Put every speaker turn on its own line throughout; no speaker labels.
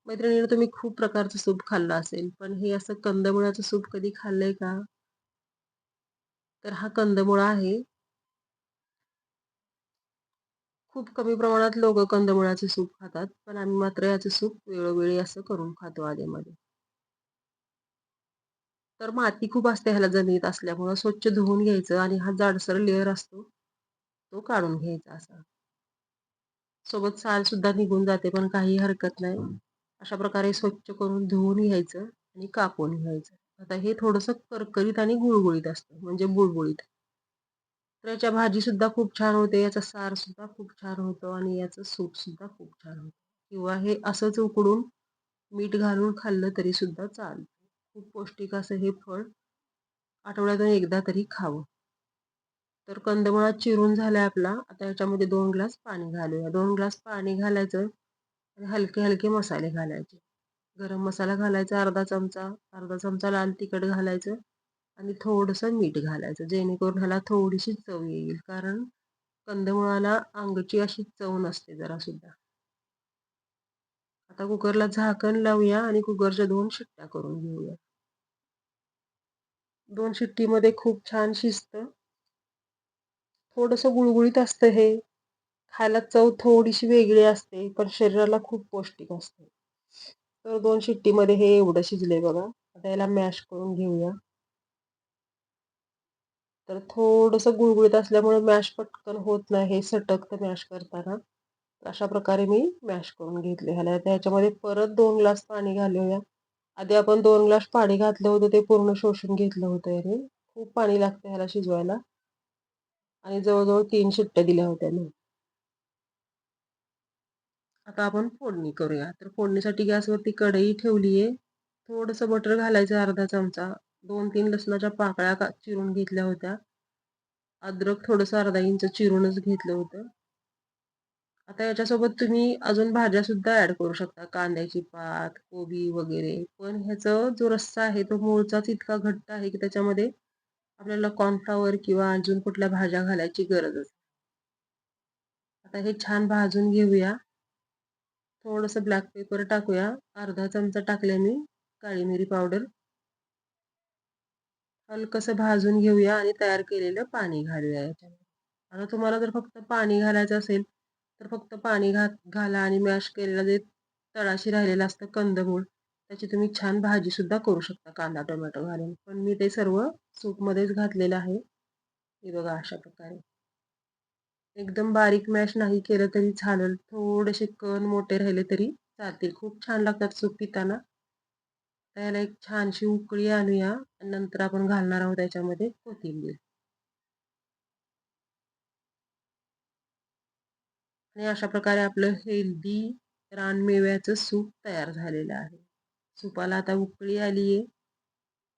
मैत्रिणींनो, तुम्ही खूप प्रकारचं सूप खाल्लं असेल, पण हे असं कंदमुळाचं सूप कधी खाल्लंय का? तर हा कंदमुळा आहे. खूप कमी प्रमाणात लोकं कंदमुळाचे सूप खातात, पण आम्ही मात्र याचं सूप वेळोवेळी असं करून खातो अधेमध्ये. तर माती खूप असते ह्याला जमिनीत असल्यामुळं स्वच्छ धुवून घ्यायचं आणि हा जाडसर लेयर असतो, तो काढून घ्यायचा असा. सोबत साल सुद्धा निघून जाते, पण काही हरकत नाही. अशा प्रकारे स्वच्छ करून धुवून घ्यायचं आणि कापून घ्यायचं. आता हे थोडंसं करकरीत आणि गुळगुळीत असतं, म्हणजे बुळबुळीत. तर याच्या भाजीसुद्धा खूप छान होते, याचं सारसुद्धा खूप छान होतं आणि याचं सूपसुद्धा खूप छान होतं. किंवा हे असंच उकडून मीठ घालून खाल्लं तरीसुद्धा चालतं. खूप पौष्टिक असं हे फळ आठवड्यातून एकदा तरी खावं. तर कंदमुळा चिरून झालाय आपला. आता याच्यामध्ये 2 ग्लास पाणी घालूया. 2 ग्लास पाणी घालायचं आणि हलके-हलके मसाले घालायचे. गरम मसाला घालायचा अर्धा चमचा, अर्धा चमचा लाल तिखट घालायचं आणि थोडंसं मीठ घालायचं. जेणेकरून ह्याला थोडीशी चव येईल. कारण कंदमुळाला अंगची अशी चव नसते जरासुद्धा. आता कुकरला झाकण लावूया आणि कुकरच्या 2 शिट्ट्या करून घेऊया. 2 शिट्टीमध्ये खूप छान शिजतं. थोडंसं गुळगुळीत असतं हे. खायला चव थोडीशी वेगळी असते, पण शरीराला खूप पौष्टिक असते. तर 2 शिट्टीमध्ये हे एवढं शिजलंय बघा. आता याला मॅश करून घेऊया. तर थोडंसं गुळगुळीत असल्यामुळे मॅश पटकन होत नाही, हे सटकतं मॅश करताना. अशा प्रकारे मी मॅश करून घेतले ह्याला. आता ह्याच्यामध्ये परत 2 ग्लास पाणी घालूया. आधी आपण 2 ग्लास पाणी घातलं होतं, ते पूर्ण शोषून घेतलं होतं याने. खूप पाणी लागतं ह्याला शिजवायला आणि जवळ-जवळ 3 शिट्ट्या दिल्या होत्या मी. आता आपण फोडणी करूया. तर फोडणीसाठी गॅसवरती कढई ठेवली आहे. थोडंसं बटर घालायचं अर्धा चमचा. 2-3 लसणाच्या पाकळ्या चिरून घेतल्या होत्या. अद्रक थोडंसं अर्धा इंच चिरूनच घेतलं होतं. आता याच्यासोबत तुम्ही अजून भाज्यासुद्धा ॲड करू शकता. कांद्याची पात, कोबी वगैरे. पण ह्याचा जो रस्सा आहे तो मूळचाच इतका घट्ट आहे, की त्याच्यामध्ये आपल्याला कॉर्नफ्लॉवर किंवा अजून कुठल्या भाज्या घालायची गरजच. आता हे छान भाजून घेऊया. थोडंसं ब्लॅक पेपर टाकूया. अर्धा चमचा टाकले मी काळी मिरी पावडर. हलकसं भाजून घेऊया आणि तयार केलेलं पाणी घालूया याच्यामध्ये. आता तुम्हाला जर फक्त पाणी घालायचं असेल, तर फक्त पाणी घाला आणि मॅश केलेलं जे तळाशी राहिलेलं असतं कंदमूळ, त्याची तुम्ही छान भाजीसुद्धा करू शकता कांदा, टोमॅटो घालून. पण मी ते सर्व सूपमध्येच घातलेलं आहे. हे बघा अशा प्रकारे. एकदम बारीक मॅश नाही केलं तरी चालेल. थोडेसे कण मोठे राहिले तरी चालतील. खूप छान लागतात सूप पिताना. त्याला एक छानशी उकळी आणूया आणि नंतर आपण घालणार आहोत त्याच्यामध्ये कोथिंबीर. आणि अशा प्रकारे आपलं हेल्दी रानमेव्याचं सूप तयार झालेलं आहे. सूपाला आता उकळी आली आहे.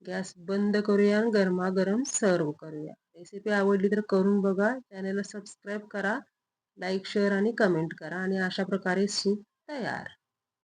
गॅस बंद करूया आणि गरमागरम सर्व्ह करूया. रेसिपी आवडली तर करून बघा. चॅनलला सबस्क्राईब करा, लाईक, शेअर आणि कमेंट करा आणि अशा प्रकारे सूप तयार.